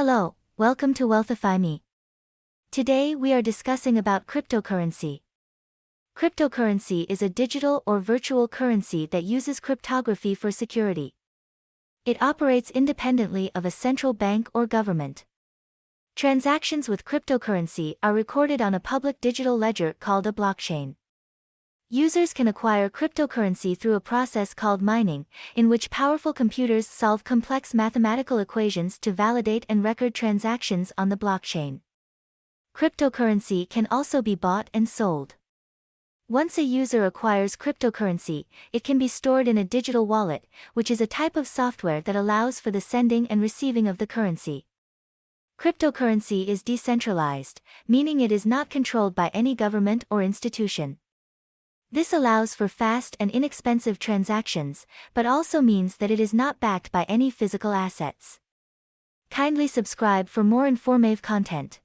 Hello, welcome to Wealthify Me. Today we are discussing about cryptocurrency. Cryptocurrency is a digital or virtual currency that uses cryptography for security. It operates independently of a central bank or government. Transactions with cryptocurrency are recorded on a public digital ledger called a blockchain. Users can acquire cryptocurrency through a process called mining, in which powerful computers solve complex mathematical equations to validate and record transactions on the blockchain. Cryptocurrency can also be bought and sold. Once a user acquires cryptocurrency, it can be stored in a digital wallet, which is a type of software that allows for the sending and receiving of the currency. Cryptocurrency is decentralized, meaning it is not controlled by any government or institution. This allows for fast and inexpensive transactions, but also means that it is not backed by any physical assets. Kindly subscribe for more informative content.